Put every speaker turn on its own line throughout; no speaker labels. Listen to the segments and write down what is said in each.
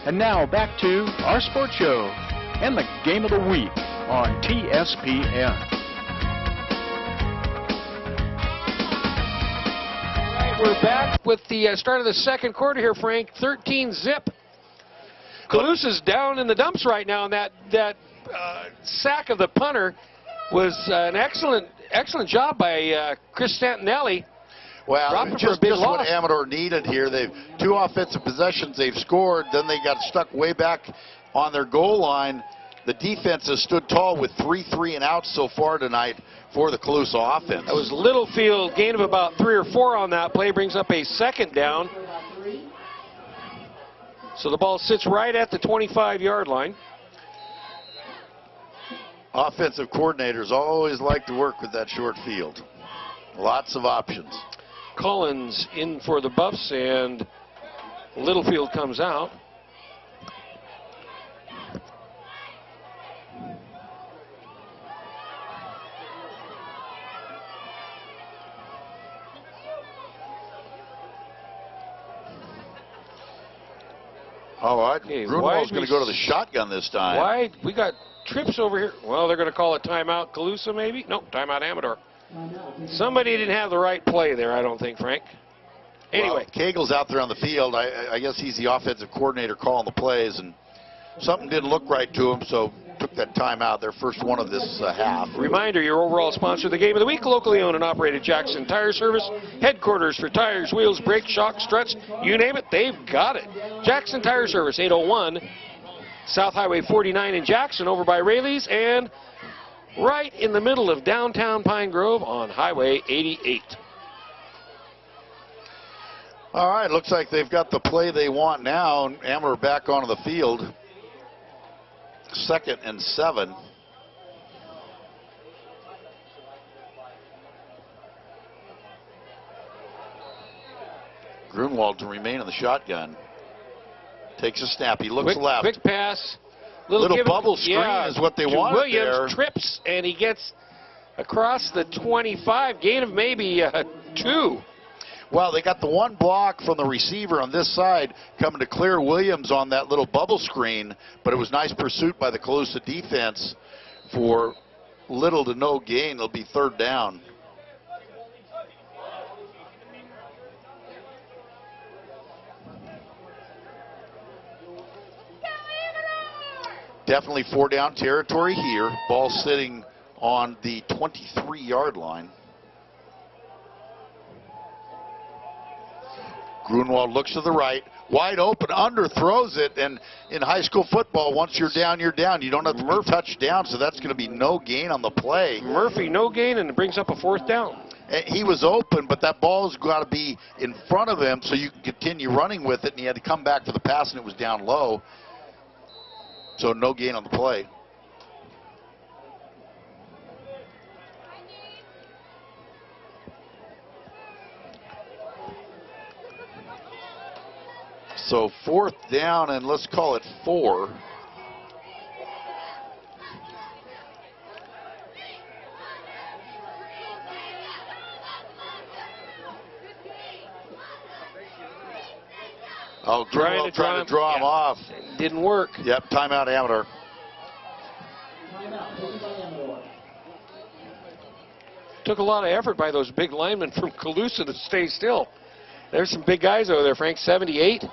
And now back to our sports show and the game of the week on TSPN.
We're back with the start of the second quarter here, Frank. 13-zip. Colusa's down in the dumps right now, and that sack of the punter was an excellent job by Chris Stantonelli.
Well, just what Amador needed here. They've 2 offensive possessions they've scored, then they got stuck way back on their goal line. The defense has stood tall with 3 and outs so far tonight for the Colusa offense.
That was Littlefield, gain of about 3 or 4 on that play, brings up a second down. So the ball sits right at the 25-yard line.
Offensive coordinators always like to work with that short field. Lots of options.
Collins in for the Buffs, and Littlefield comes out.
All right, Grunwald's going to go to the shotgun this time.
Wide, we got trips over here. Well, they're going to call it timeout. Colusa, maybe? Nope, timeout Amador. Somebody didn't have the right play there, I don't think, Frank. Anyway.
Well, Cagle's out there on the field. I guess he's the offensive coordinator calling the plays, and something didn't look right to him, so took that timeout, their first one of this half.
Reminder, your overall sponsor of the game of the week, locally owned and operated Jackson Tire Service, headquarters for tires, wheels, brakes, shocks, struts, you name it, they've got it. Jackson Tire Service, 801 South Highway 49 in Jackson, over by Rayleigh's, and right in the middle of downtown Pine Grove on Highway 88.
All right, looks like they've got the play they want now, and Amador back onto the field. 2nd and 7. Grunwald to remain in the shotgun. Takes a snap. He looks left.
Quick pass.
Little bubble screen is what they wanted
Williams
there.
Trips, and he gets across the 25. Gain of maybe 2.
Well, they got the one block from the receiver on this side coming to clear Williams on that little bubble screen, but it was nice pursuit by the Colusa defense for little to no gain. It'll be 3rd down. Definitely 4-down territory here. Ball sitting on the 23-yard line. Grunwald looks to the right, wide open, underthrows it, and in high school football, once you're down, you're down. You don't have to be touched down, so that's going to be no gain on the play.
Murphy, no gain, and it brings up a 4th down.
He was open, but that ball's got to be in front of him so you can continue running with it, and he had to come back for the pass, and it was down low. So no gain on the play. So 4th down, and let's call it 4. Oh, trying to draw him off.
Didn't work.
Yep, timeout Amador.
Took a lot of effort by those big linemen from Colusa to stay still. There's some big guys over there, Frank, 78.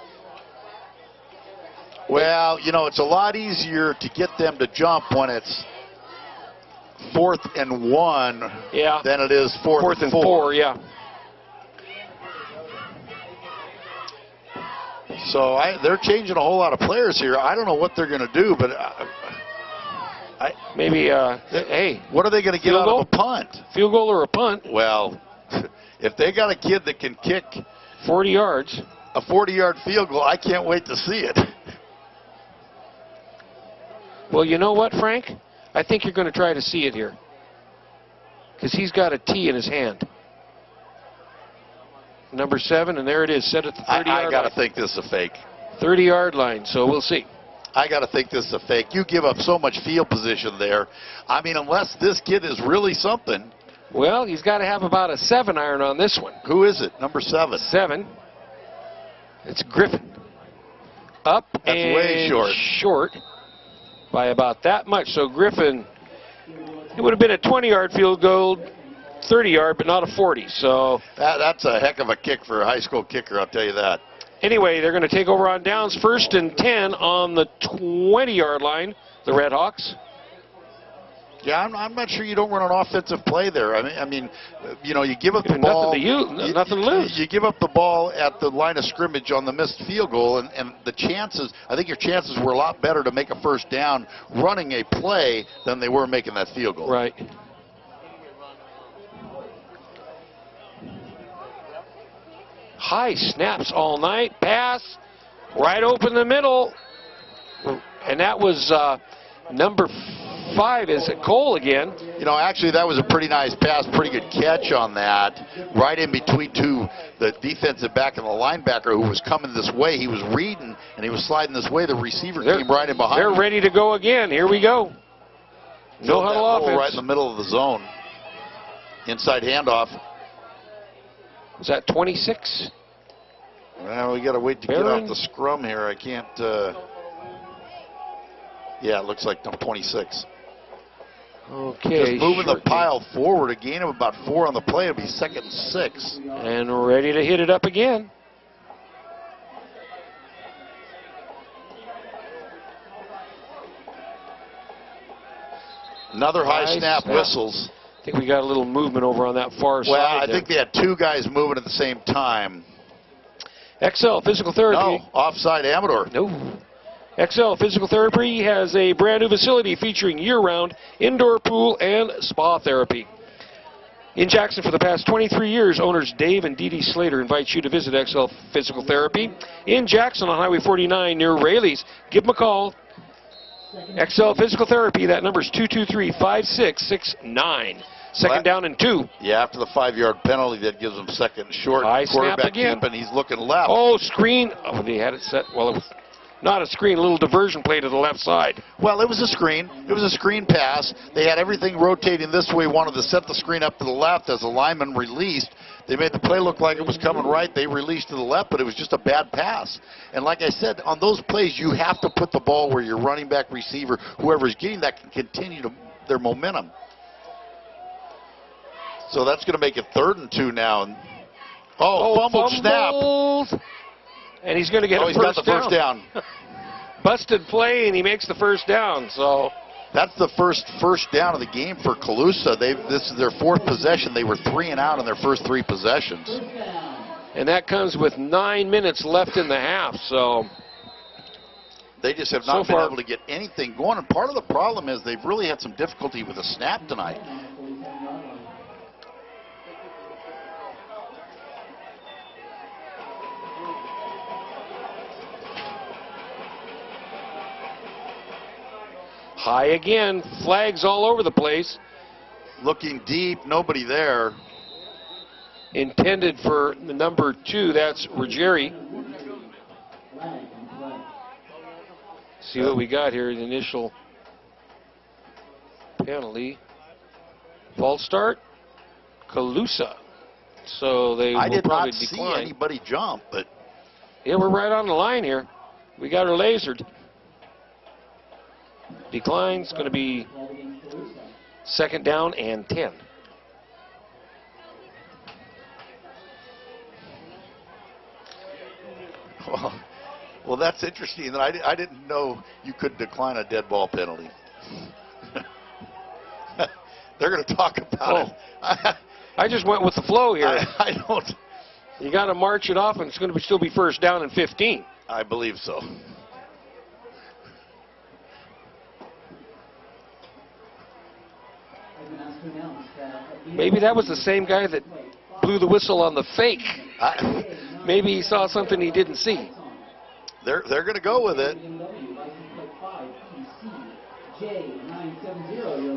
Well, you know, it's a lot easier to get them to jump when it's 4th and 1 than it is 4th and 4.
Yeah.
So they're changing a whole lot of players here. I don't know what they're going to do, but
maybe, hey.
What are they going to get out of a punt?
Field goal or a punt?
Well, if they got a kid that can kick
40 yards,
a 40-yard field goal, I can't wait to see it.
Well, you know what, Frank? I think you're going to try to see it here. Because he's got a T in his hand. Number 7, and there it is, set at the 30-yard line.
I got to think this is a fake.
30-yard line, so we'll see.
I got to think this is a fake. You give up so much field position there. I mean, unless this kid is really something.
Well, he's got to have about a 7-iron on this one.
Who is it? Number 7.
7. It's Griffin. up
That's
and
way short
by about that much. So Griffin, it would have been a 20-yard field goal, 30-yard, but not a 40. So
that's a heck of a kick for a high school kicker, I'll tell you that.
Anyway, they're going to take over on downs, 1st and 10 on the 20-yard line, the Redhawks.
Yeah, I'm not sure you don't run an offensive play there. I mean, you know, you give up the ball.
Nothing to lose.
You give up the ball at the line of scrimmage on the missed field goal, and the chances, I think your chances were a lot better to make a first down running a play than they were making that field goal.
Right. High snaps all night. Pass right open the middle. And that was number 5. Is it Cole again?
You know, actually, that was a pretty nice pass, pretty good catch on that. Right in between the defensive back and the linebacker who was coming this way. He was reading, and he was sliding this way. The receiver came right in behind him.
They're ready to go again. Here we go. No huddle offense.
Right in the middle of the zone. Inside handoff.
Was that 26?
Well, we got to wait to get off the scrum here. I can't. Yeah, it looks like 26.
Okay.
Just moving the pile forward. A gain of about 4 on the play. It'll be 2nd and 6.
And ready to hit it up again.
Another high snap whistles.
I think we got a little movement over on that far side.
Well, I think they had 2 guys moving at the same time.
XL Physical Therapy.
No, offside Amador.
No. XL Physical Therapy has a brand new facility featuring year-round indoor pool and spa therapy. In Jackson for the past 23 years, owners Dave and Dee Dee Slater invite you to visit XL Physical Therapy in Jackson on Highway 49 near Rayleigh's. Give them a call. XL Physical Therapy, that number is 223-5669. Second down and 2.
Yeah, after the 5-yard penalty, that gives them 2nd and short.
High snap again.
Keeping, he's looking left.
Oh, screen. Oh, they had it set. Well, it was not a screen, a little diversion play to the left side.
Well, it was a screen. It was a screen pass. They had everything rotating this way, wanted to set the screen up to the left as the lineman released. They made the play look like it was coming right. They released to the left, but it was just a bad pass. And like I said, on those plays, you have to put the ball where your running back, receiver, whoever's getting that can continue their momentum. So that's going to make it 3rd and 2 now. Fumbled snap.
And he's going to get a first down. Busted play, and he makes the first down. So
that's the first down of the game for Colusa. This is their 4th possession. They were 3 and out in their first 3 possessions.
And that comes with 9 minutes left in the half. So
they just have not been able to get anything going. And part of the problem is they've really had some difficulty with the snap tonight.
High again, flags all over the place.
Looking deep, nobody there.
Intended for the number 2, that's Ruggieri. See what we got here, the initial penalty. False start, Colusa. So they will probably decline.
I did not see anybody jump, but...
Yeah, we're right on the line here. We got her lasered. Decline's going to be 2nd down and 10.
Well, that's interesting. That I didn't know you could decline a dead ball penalty. They're going to talk about it.
I just went with the flow here.
I don't.
You got to march it off, and it's going to still be 1st down and 15.
I believe so.
Maybe that was the same guy that blew the whistle on the fake. Maybe he saw something he didn't see.
They're going to go with it.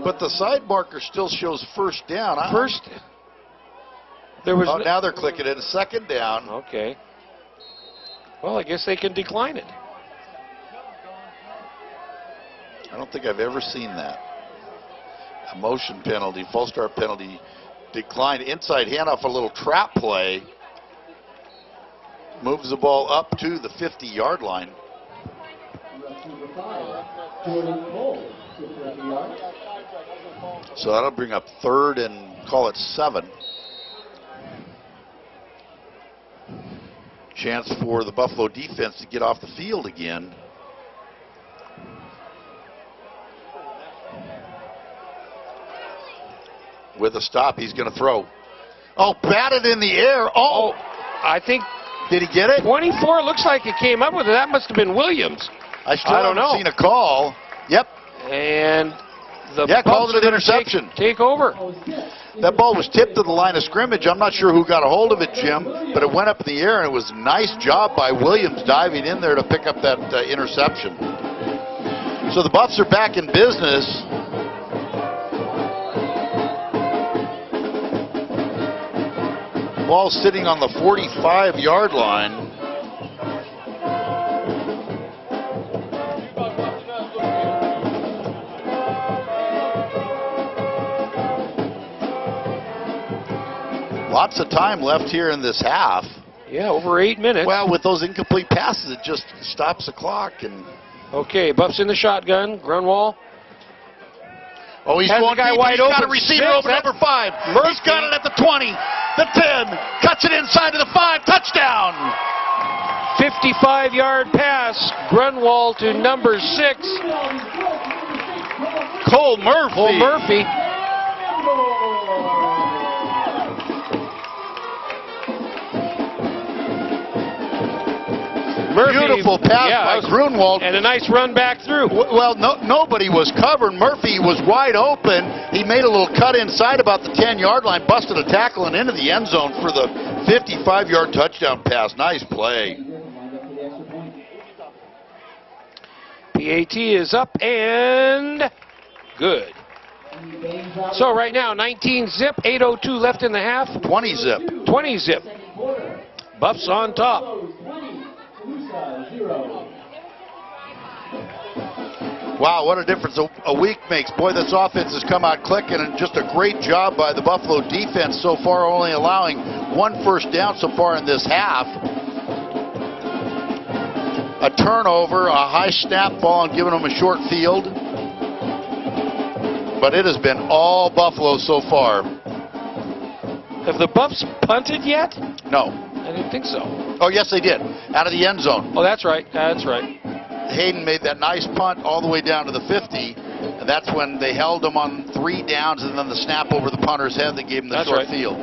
But the side marker still shows 1st down. There was now they're clicking it. 2nd down.
Okay. Well, I guess they can decline it.
I don't think I've ever seen that. A motion penalty, false start penalty, declined. Inside handoff, a little trap play. Moves the ball up to the 50-yard line. So that'll bring up 3rd and call it 7. Chance for the Buffalo defense to get off the field again. With a stop, he's going to throw. Oh, batted in the air. Oh,
I think.
Did he get it?
24 looks like it came up with it. That must have been Williams.
I don't know. Seen a call. Yep.
And the
called it an interception.
Take over.
That ball was tipped to the line of scrimmage. I'm not sure who got a hold of it, Jim, but it went up in the air, and it was a nice job by Williams diving in there to pick up that interception. So the Buffs are back in business. Ball sitting on the 45-yard line. Lots of time left here in this half.
Yeah, over 8 minutes.
Well, with those incomplete passes, it just stops the clock. And
okay, Buffs in the shotgun. Grunwald.
Oh, he's going deep. He's got a receiver over number 5. He's got it at the 20, the 10, cuts it inside to the 5, touchdown.
55-yard pass. Grunwald to number 6.
Cole Murphy.
Cole Murphy.
Beautiful pass by Grunwald.
And a nice run back through.
Well, nobody was covered. Murphy was wide open. He made a little cut inside about the 10-yard line, busted a tackle and into the end zone for the 55-yard touchdown pass. Nice play.
PAT is up and good. So right now, 19 zip, 8:02 left in the half.
20 zip.
20 zip. Buffs on top.
Wow, what a difference a week makes. Boy, this offense has come out clicking, and just a great job by the Buffalo defense so far, only allowing 1 first down so far in this half. A turnover, a high snap ball, and giving them a short field. But it has been all Buffalo so far.
Have the Buffs punted yet?
No.
I didn't think so.
Oh, yes, they did. Out of the end zone.
Oh, that's right. That's right.
Hayden made that nice punt all the way down to the 50, and that's when they held him on 3 downs, and then the snap over the punter's head that gave him the short field.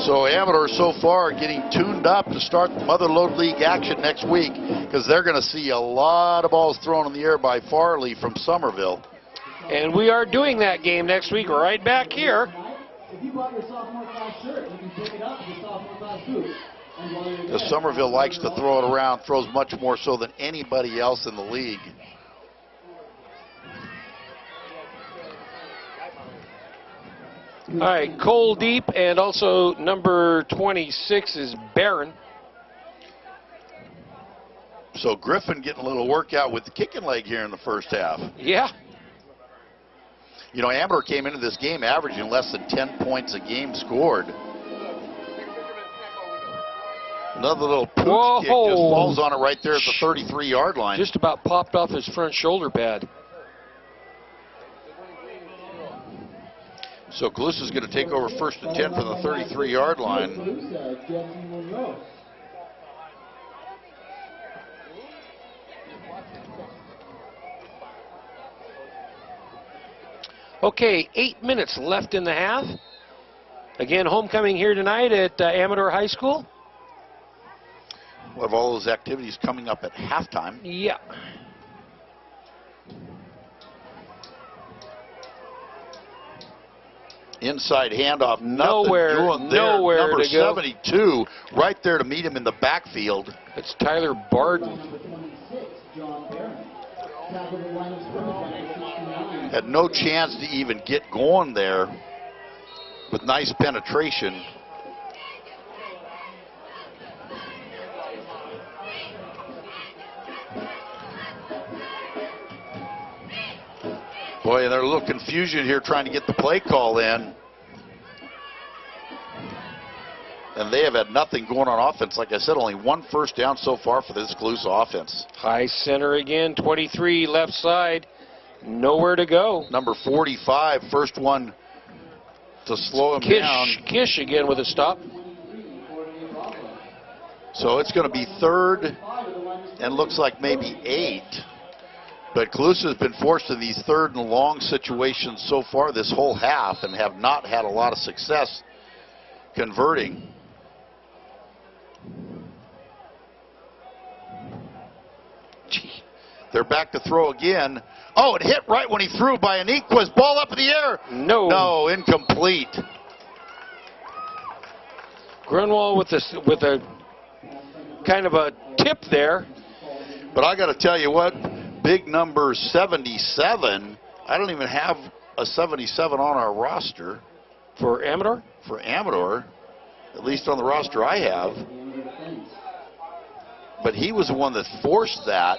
So Amador so far getting tuned up to start the Mother Lode League action next week, because they're going to see a lot of balls thrown in the air by Farley from Somerville.
And we are doing that game next week right back here.
If you bought your sophomore class shirt, you can pick it up with your sophomore class boots.
Because Somerville likes to throw it around, throws much more so than anybody else in the league.
All right, Cole deep, and also number 26 is Barron.
So Griffin getting a little workout with the kicking leg here in the first half.
Yeah.
You know, Amador came into this game averaging less than 10 points a game scored. Another little pooch kick just falls on it right there at the 33-yard line.
Just about popped off his front shoulder pad.
So Colusa is going to take over 1st and 10 from the 33-yard line.
Okay, 8 minutes left in the half. Again, homecoming here tonight at Amador High School.
We'll have all those activities coming up at halftime.
Yeah.
Inside handoff,
nowhere
Number
to go.
72, right there to meet him in the backfield.
It's Tyler Barden.
Had no chance to even get going there with nice penetration. Boy, and there's a little confusion here trying to get the play call in. And they have had nothing going on offense. Like I said, only 1 first down so far for this Colusa offense.
High center again, 23, left side. Nowhere to go.
Number 45, first one to slow him down.
Kish again with a stop.
So it's going to be 3rd and looks like maybe 8. But Colusa has been forced to these 3rd and long situations so far this whole half and have not had a lot of success converting. They're back to throw again. Oh, it hit right when he threw by Aniquas. Ball up in the air. No, incomplete.
Grunwald with a kind of a tip there.
But I got to tell you what, big number 77. I don't even have a 77 on our roster.
For Amador?
For Amador, at least on the roster I have. But he was the one that forced that.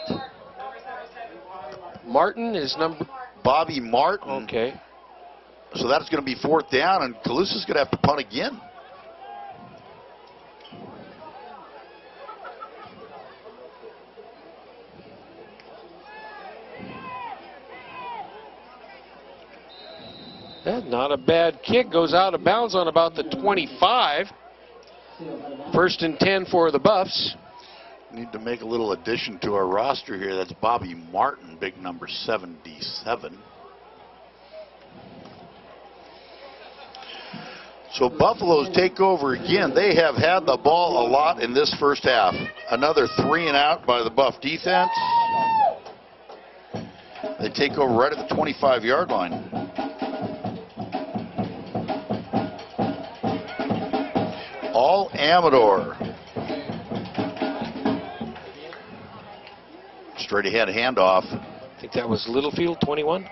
Martin is number...
Bobby Martin.
Okay.
So that's going to be 4th down, and Colusa's going to have to punt again.
That's not a bad kick. Goes out of bounds on about the 25. 1st and 10 for the Buffs.
Need to make a little addition to our roster here. That's Bobby Martin, big number 77. So Buffaloes take over again. They have had the ball a lot in this first half. Another 3 and out by the Buff defense. They take over right at the 25-yard line. All Amador. Straight ahead handoff.
I think that was Littlefield, 21.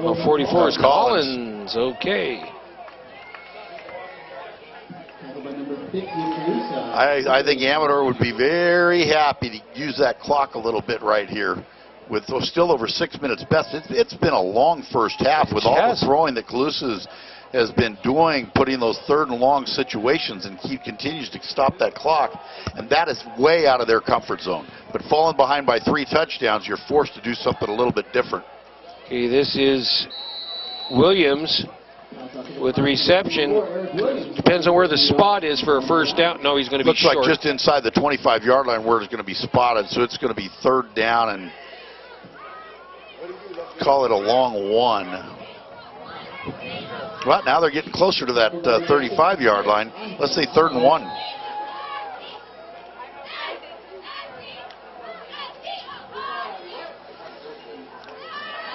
Oh, 44 is Collins. Okay.
I think Amador would be very happy to use that clock a little bit right here. With still over 6 minutes best. It's been a long first half with all the throwing that Colusa has been doing, putting those 3rd and long situations, and continues to stop that clock. And that is way out of their comfort zone. But falling behind by 3 touchdowns, you're forced to do something a little bit different.
Okay, this is Williams with the reception. Depends on where the spot is for a first down. No, he's going to be short.
Looks like just inside the 25-yard line where it's going to be spotted, so it's going to be 3rd down and call it a long 1. Well, now they're getting closer to that 35-yard line. Let's say 3rd and 1.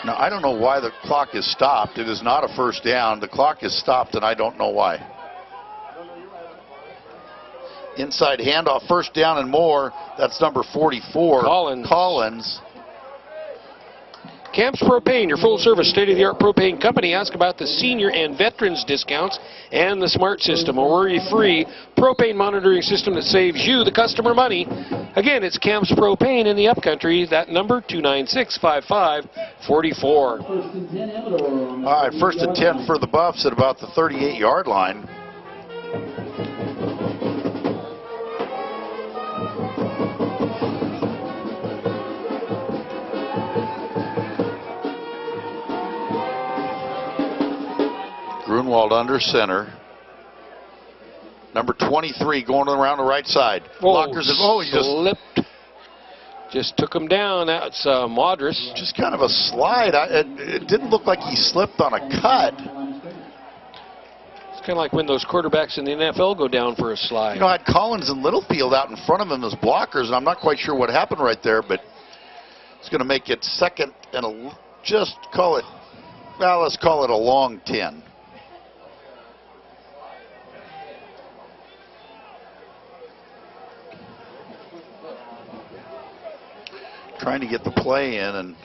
Now, I don't know why the clock is stopped. It is not a first down. The clock is stopped, and I don't know why. Inside handoff, 1st down and more. That's number 44. Collins.
Camps Propane, your full-service, state-of-the-art propane company. Ask about the senior and veterans discounts and the smart system, a worry-free propane monitoring system that saves you, the customer, money. Again, it's Camps Propane in the Upcountry. That number, 296-5544.
All right, 1st and 10 for the Buffs at about the 38-yard line. Grunwald under center. Number 23 going around the right side. Blockers. He just
slipped. Just took him down. That's Modris.
Just kind of a slide. It didn't look like he slipped on a cut.
It's kind of like when those quarterbacks in the NFL go down for a slide.
You know, I had Collins and Littlefield out in front of him as blockers, and I'm not quite sure what happened right there, but it's going to make it 2nd and just call it, well, let's call it a long 10. Trying to get the play in, and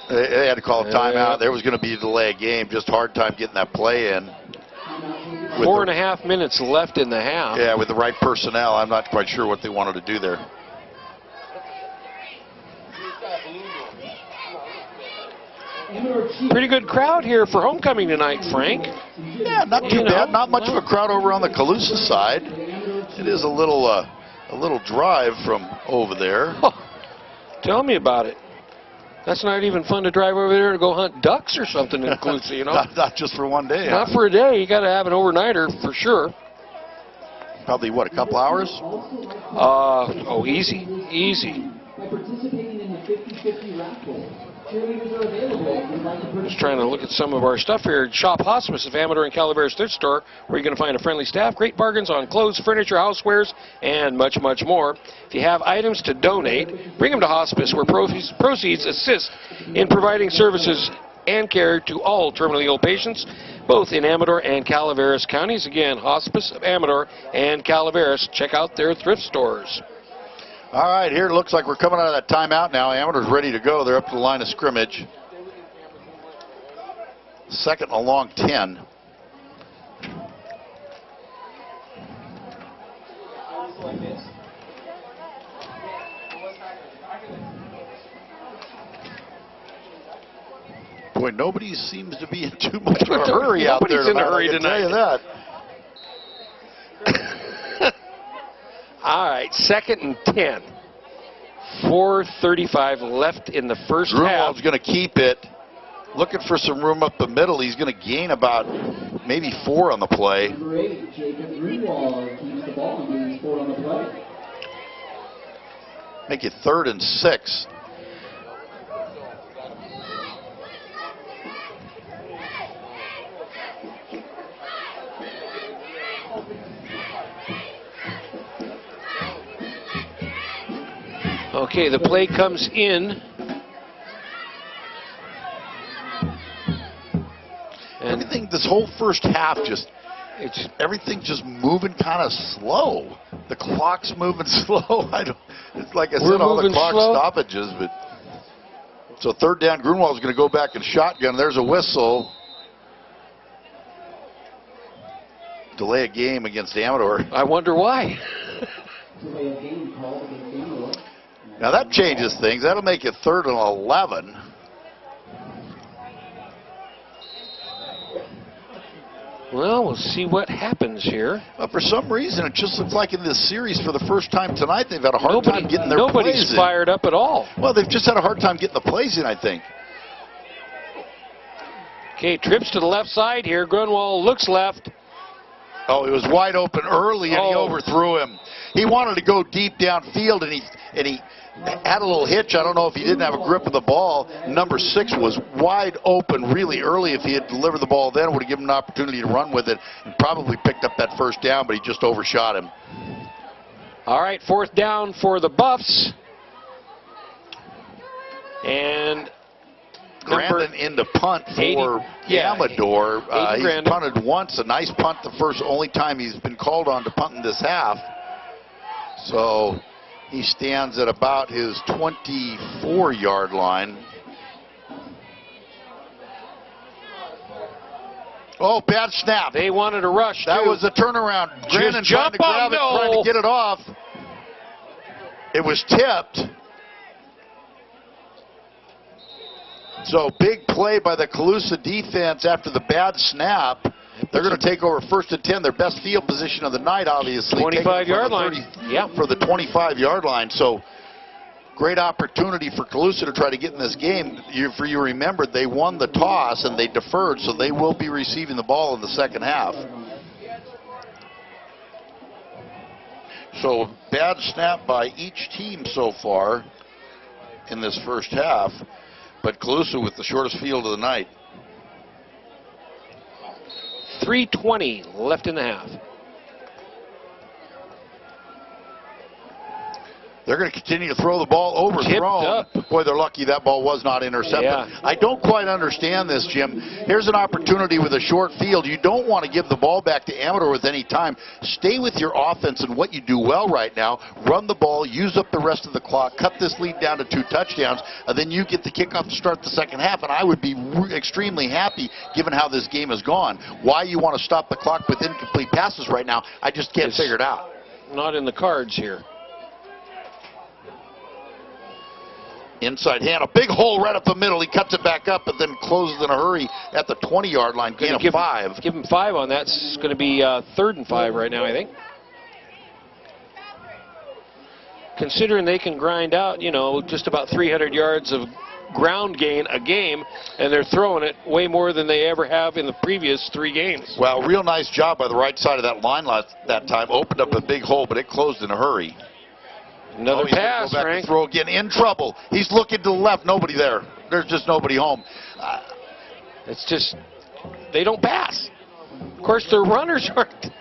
they had to call a timeout. There was going to be a delay of game. Just hard time getting that play in.
4.5 minutes left in the half.
Yeah, with the right personnel. I'm not quite sure what they wanted to do there.
Amador Chief.
Pretty good crowd here for homecoming tonight, Frank.
Yeah, not too bad. Not much of a crowd over on the Colusa side. It is a little drive from over there.
Oh, tell me about it. That's not even fun to drive over there to go hunt ducks or something in Colusa, you know?
not just for one day.
Not for a day. You got to have an overnighter for sure.
Probably, what, a couple hours?
Oh, easy.
By participating in the 50-50 raffle, cheerleaders are available if you'd like to purchase.
Just trying to look at some of our stuff here. Shop Hospice of Amador and Calaveras Thrift Store, where you're going to find a friendly staff, great bargains on clothes, furniture, housewares, and much, much more. If you have items to donate, bring them to Hospice, where proceeds assist in providing services and care to all terminally ill patients, both in Amador and Calaveras counties. Again, Hospice of Amador and Calaveras. Check out their thrift stores.
All right, here it looks like we're coming out of that timeout now. Amador's ready to go. They're up to the line of scrimmage. Second and a long 10. Boy, nobody seems to be in too much of a hurry out there.
Nobody's in a hurry tonight.
I can tell you that.
All right, second and 10. 4:35 left in the first half.
Grunwald's going to keep it. Looking for some room up the middle. He's going to gain about maybe 4 on the play.
Number 8, Jacob Grunwald keeps the ball and gains 4 on the play.
Make it 3rd and 6.
Okay, the play comes in. And
Everything, this whole first half, everything's just moving kind of slow. The clock's moving slow. It's like I said, all the clock stoppages. But so 3rd down, Grunwald's going to go back and shotgun. There's a whistle. Delay a game against Amador.
I wonder why.
Delay of game called against Amador.
Now that changes things. That'll make it 3rd and 11.
Well, we'll see what happens here.
But for some reason, it just looks like in this series, for the first time tonight, they've had a hard time getting their plays in.
Nobody's fired up at all.
Well, they've just had a hard time getting the plays in, I think.
Okay, trips to the left side here. Grunwald looks left.
Oh, he was wide open early, and he overthrew him. He wanted to go deep downfield, and he had a little hitch. I don't know if he didn't have a grip of the ball. Number 6 was wide open really early. If he had delivered the ball then, it would have given him an opportunity to run with it and probably picked up that first down, but he just overshot him.
All right, 4th down for the Buffs. And
Grandin in the punt for Amador. He's punted once, a nice punt the only time he's been called on to punt in this half. So he stands at about his 24-yard line. Oh, bad snap.
They wanted a rush.
That was a turnaround. Grandin trying to grab it, trying to get it off. It was tipped. So big play by the Colusa defense after the bad snap. They're going to take over 1st and 10, their best field position of the night, obviously.
25-yard line.
For the 25-yard line. So great opportunity for Colusa to try to get in this game. You remember, they won the toss and they deferred, so they will be receiving the ball in the second half. So bad snap by each team so far in this first half. But Colusa with the shortest field of the night.
3:20 left in the half.
They're going to continue to throw the ball overthrown. Boy, they're lucky that ball was not intercepted. Yeah. I don't quite understand this, Jim. Here's an opportunity with a short field. You don't want to give the ball back to Amador with any time. Stay with your offense and what you do well right now. Run the ball, use up the rest of the clock, cut this lead down to 2 touchdowns, and then you get the kickoff to start the second half. And I would be extremely happy given how this game has gone. Why you want to stop the clock with incomplete passes right now, I just can't figure it out.
Not in the cards here.
Inside hand, a big hole right up the middle. He cuts it back up, but then closes in a hurry at the 20-yard line. Gain of 5.
Give him 5 on that. It's going to be 3rd and 5 right now, I think. Considering they can grind out, you know, just about 300 yards of ground gain a game, and they're throwing it way more than they ever have in the previous 3 games.
Well, real nice job by the right side of that line that time. Opened up a big hole, but it closed in a hurry.
Another pass,
go back
Frank.
and throw again. In trouble. He's looking to the left. Nobody there. There's just nobody home.
It's just, they don't pass. Of course, their runners aren't.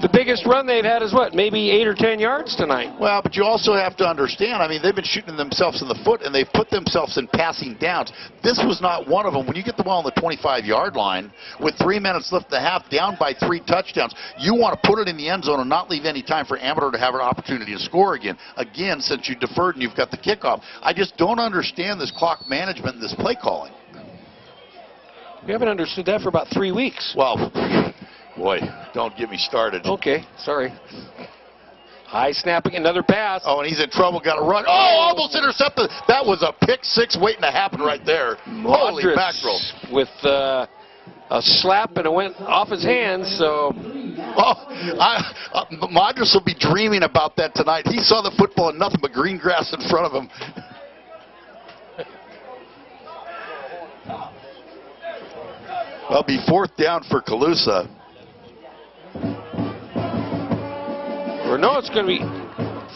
The biggest run they've had is what, maybe 8 or 10 yards tonight.
Well, but you also have to understand, I mean, they've been shooting themselves in the foot, and they've put themselves in passing downs. This was not one of them. When you get the ball on the 25-yard line with 3 minutes left in the half, down by 3 touchdowns, you want to put it in the end zone and not leave any time for Amador to have an opportunity to score again. Again, since you deferred and you've got the kickoff. I just don't understand this clock management and this play calling.
We haven't understood that for about 3 weeks.
Well, boy, don't get me started.
Okay, sorry. High snapping, another pass.
Oh, and he's in trouble, got to run. Oh, almost intercepted. That was a pick 6 waiting to happen right there. Holy mackerel.
With a slap, and it went off his hands, so.
Oh, Madras will be dreaming about that tonight. He saw the football and nothing but green grass in front of him. Well, be 4th down for Colusa.
Or no, it's going to be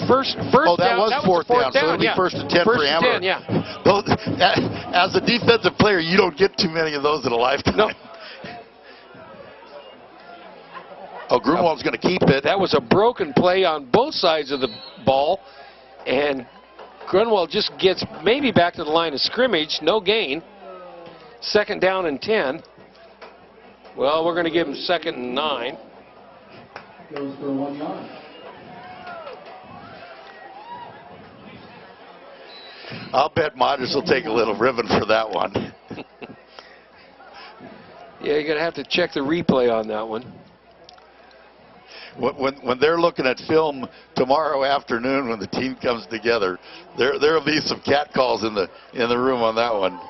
first
oh, that
down.
Was
that
fourth
was
down, so it'll be 1st and 10 for Amador.
10, yeah.
As a defensive player, you don't get too many of those in a lifetime.
No.
Oh, Grunwald's going to keep it.
That was a broken play on both sides of the ball, and Grunwald just gets maybe back to the line of scrimmage, no gain. 2nd down and 10. Well, we're going to give him 2nd and 9.
Goes for 1 yard.
I'll bet Madras will take a little ribbon for that one.
Yeah, you're going to have to check the replay on that one.
When they're looking at film tomorrow afternoon when the team comes together, there'll be some cat calls in the room on that one.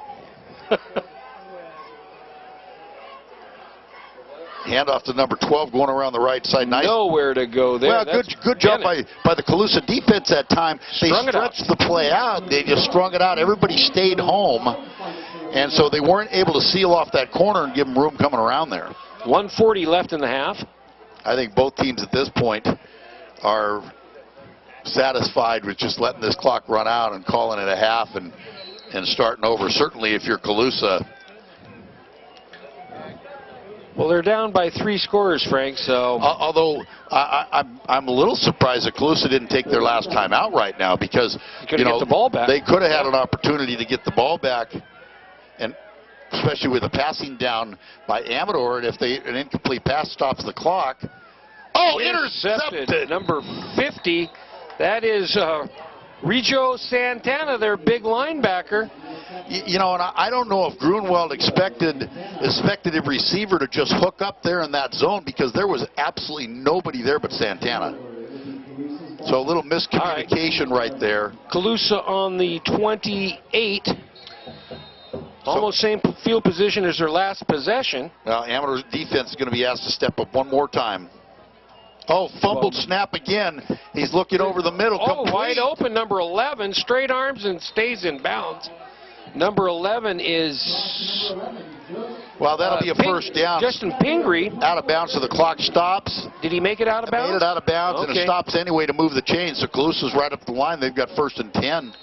Handoff to number 12 going around the right side. Nice.
Nowhere to go there.
Well, good job by the Colusa defense that time. They stretched the play out. They just strung it out. Everybody stayed home. And so they weren't able to seal off that corner and give them room coming around there.
1:40 left in the half.
I think both teams at this point are satisfied with just letting this clock run out and calling it a half and starting over. Certainly if you're Colusa.
Well, they're down by 3 scores, Frank, so.
Although I'm a little surprised that Colusa didn't take their last time out right now, because
get the ball back.
They could have had an opportunity to get the ball back, and especially with a passing down by Amador, and if an incomplete pass stops the clock. Oh, intercepted.
Number 50, that is Rijo Santana, their big linebacker.
You know, and I don't know if Grunwald expected a receiver to just hook up there in that zone, because there was absolutely nobody there but Santana. So a little miscommunication right there.
Colusa on the 28. Almost same field position as their last possession.
Now Amador's defense is going to be asked to step up one more time. Oh, fumbled snap again. He's looking over the middle.
Oh,
complete.
wide open, number 11. Straight arms and stays in bounds. Number 11 is...
Well, that'll be a first down.
Justin Pingree.
Out of bounds, so the clock stops.
Did he make it out of bounds?
Made it out of bounds,
okay.
And it stops anyway to move the chain. So Colusa's right up the line. They've got 1st and 10.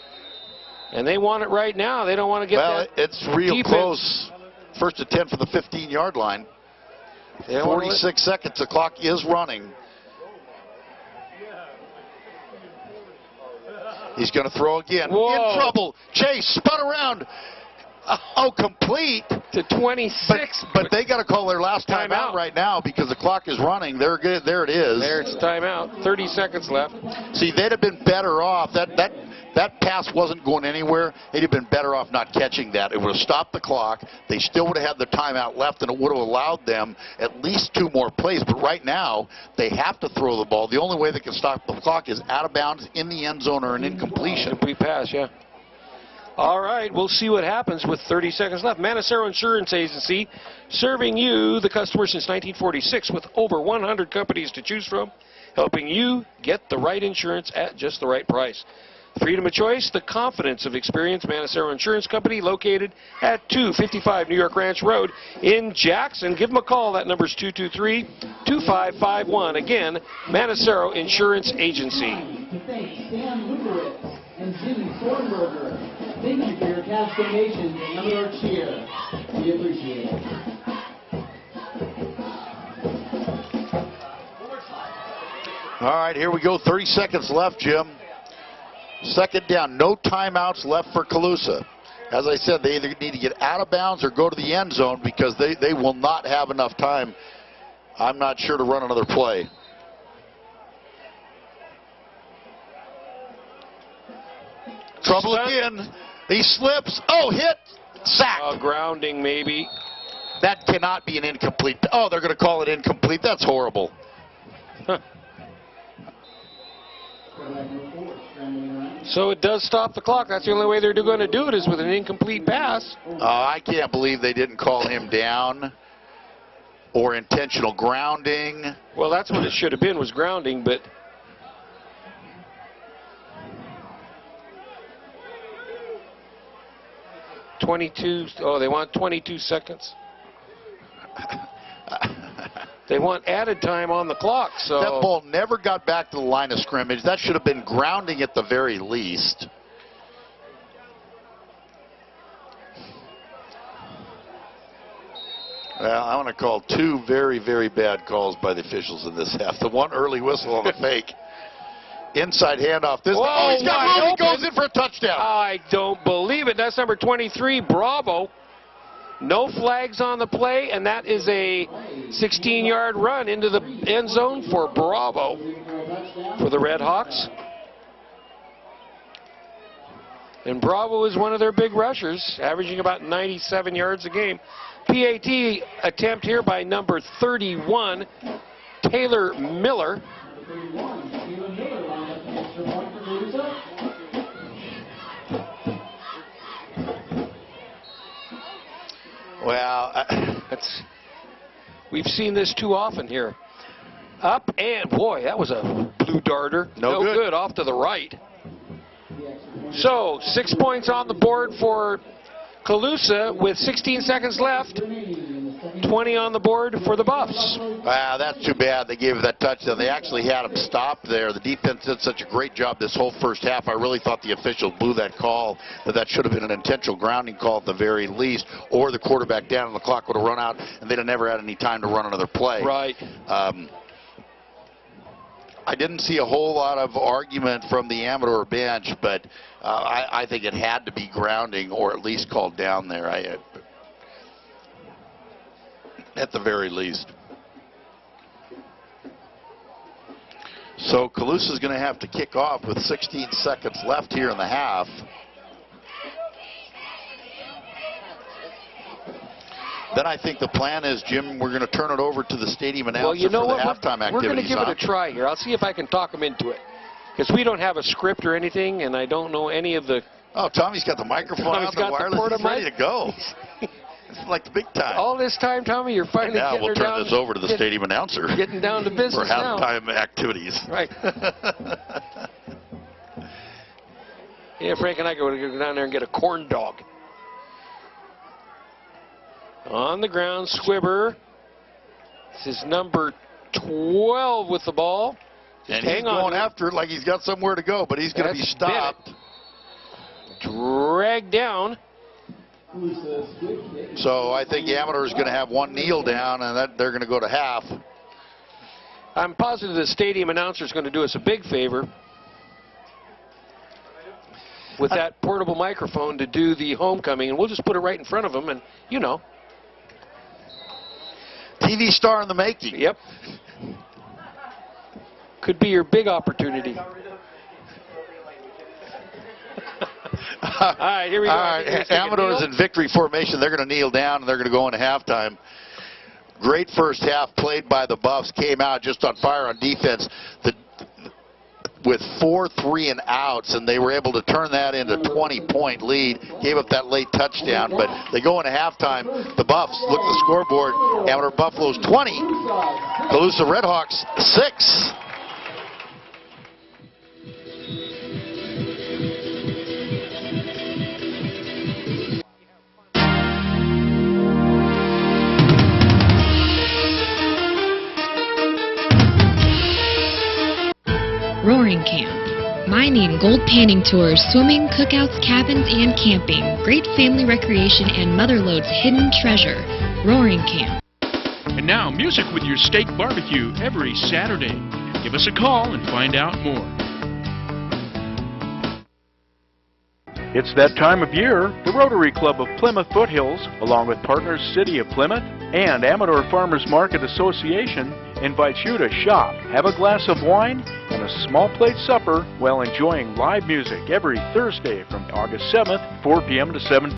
And they want it right now. They don't want to get
well,
that
it's real
defense.
Close. 1st and 10 for the 15-yard line. 46 seconds. The clock is running. He's going to throw again.
Whoa.
In trouble. Chase spun around. Oh, complete.
To 26.
But they got to call their last time out right now, because the clock is running. They're good. There it is.
There's timeout. 30 seconds left.
See, they'd have been better off. That pass wasn't going anywhere. They'd have been better off not catching that. It would have stopped the clock. They still would have had the timeout left, and it would have allowed them at least 2 more plays. But right now, they have to throw the ball. The only way they can stop the clock is out of bounds, in the end zone, or an incompletion.
Complete pass, yeah. All right, we'll see what happens with 30 seconds left. Manacero Insurance Agency, serving you, the customer, since 1946 with over 100 companies to choose from, helping you get the right insurance at just the right price. Freedom of choice, the confidence of experience. Manacero Insurance Company, located at 255 New York Ranch Road in Jackson. Give them a call. That number is 223-2551. Again, Manacero Insurance Agency.
To thank Stan Lukeritz and Jimmy Sornberger. Thank you for your cash donations and Amador cheer. We appreciate it.
All right, here we go. 30 seconds left, Jim. Second down, no timeouts left for Colusa. As I said, they either need to get out of bounds or go to the end zone because they will not have enough time, I'm not sure, to run another play. Trouble again. He slips. Oh, hit. Sacked.
Grounding, maybe.
That cannot be an incomplete. Oh, they're going to call it incomplete. That's horrible.
So it does stop the clock. That's the only way they're going to do it, is with an incomplete pass.
I can't believe they didn't call him down or intentional grounding.
Well, that's what it should have been, was grounding, but... they want 22 seconds. They want added time on the clock. So
that ball never got back to the line of scrimmage. That should have been grounding at the very least. Well, I want to call two very, very bad calls by the officials in this half. The one early whistle on the fake. Inside handoff. This
Whoa,
he's got room. He goes in for a touchdown.
I don't believe it. That's number 23, Bravo. No flags on the play, and that is a 16-yard run into the end zone for Bravo for the Redhawks. And Bravo is one of their big rushers, averaging about 97 yards a game. PAT attempt here by number 31, Taylor Miller.
Well,
we've seen this too often here. Up and, boy, that was a blue darter. No good. Off to the right. So 6 points on the board for Colusa with 16 seconds left. 20 on the board for the Buffs.
Wow, that's too bad they gave that touchdown. They actually had him stopped there. The defense did such a great job this whole first half. I really thought the official blew that call, that should have been an intentional grounding call at the very least, or the quarterback down and the clock would have run out and they'd have never had any time to run another play.
Right.
I didn't see a whole lot of argument from the Amador bench, but I think it had to be grounding or at least called down there. At the very least. So Colusa is going to have to kick off with 16 seconds left here in the half. Then I think the plan is, Jim, we're going to turn it over to the stadium announcer for the halftime activities.
We're going to give it a try here. I'll see if I can talk them into it. Because we don't have a script or anything, and I don't know any of the...
Oh, Tommy's got the microphone on the wireless. He's ready to go. It's like the big time.
All this time, Tommy, you're finally
getting
we'll
turn this over to the stadium announcer.
Getting down to business
for halftime activities.
Right. Yeah, Frank and I go down there and get a corn dog. On the ground, Squibber. This is number 12 with the ball.
And he's going after it like he's got somewhere to go, but he's going to be stopped.
Dragged down.
So I think Amador is going to have one kneel down, and they're going to go to half.
I'm positive the stadium announcer is going to do us a big favor with that portable microphone to do the homecoming, and we'll just put it right in front of him, and you know.
TV star in the making.
Yep. Could be your big opportunity.
All right, here we go. All right, Amador's in victory formation. They're going to kneel down, and they're going to go into halftime. Great first half played by the Buffs. Came out just on fire on defense. with 4 3 and outs, and they were able to turn that into a 20-point lead. Gave up that late touchdown, but they go into halftime. The Buffs look at the scoreboard. Amador Buffaloes 20, Colusa Redhawks 6.
Roaring Camp. My name, Gold Panning Tours, swimming, cookouts, cabins, and camping. Great family recreation and Motherlode's hidden treasure. Roaring Camp.
And now, music with your steak barbecue every Saturday. Give us a call and find out more.
It's that time of year. The Rotary Club of Plymouth Foothills, along with partners City of Plymouth and Amador Farmers Market Association, invites you to shop, have a glass of wine, and a small plate supper while enjoying live music every Thursday from August 7th, 4 p.m. to 7 p.m.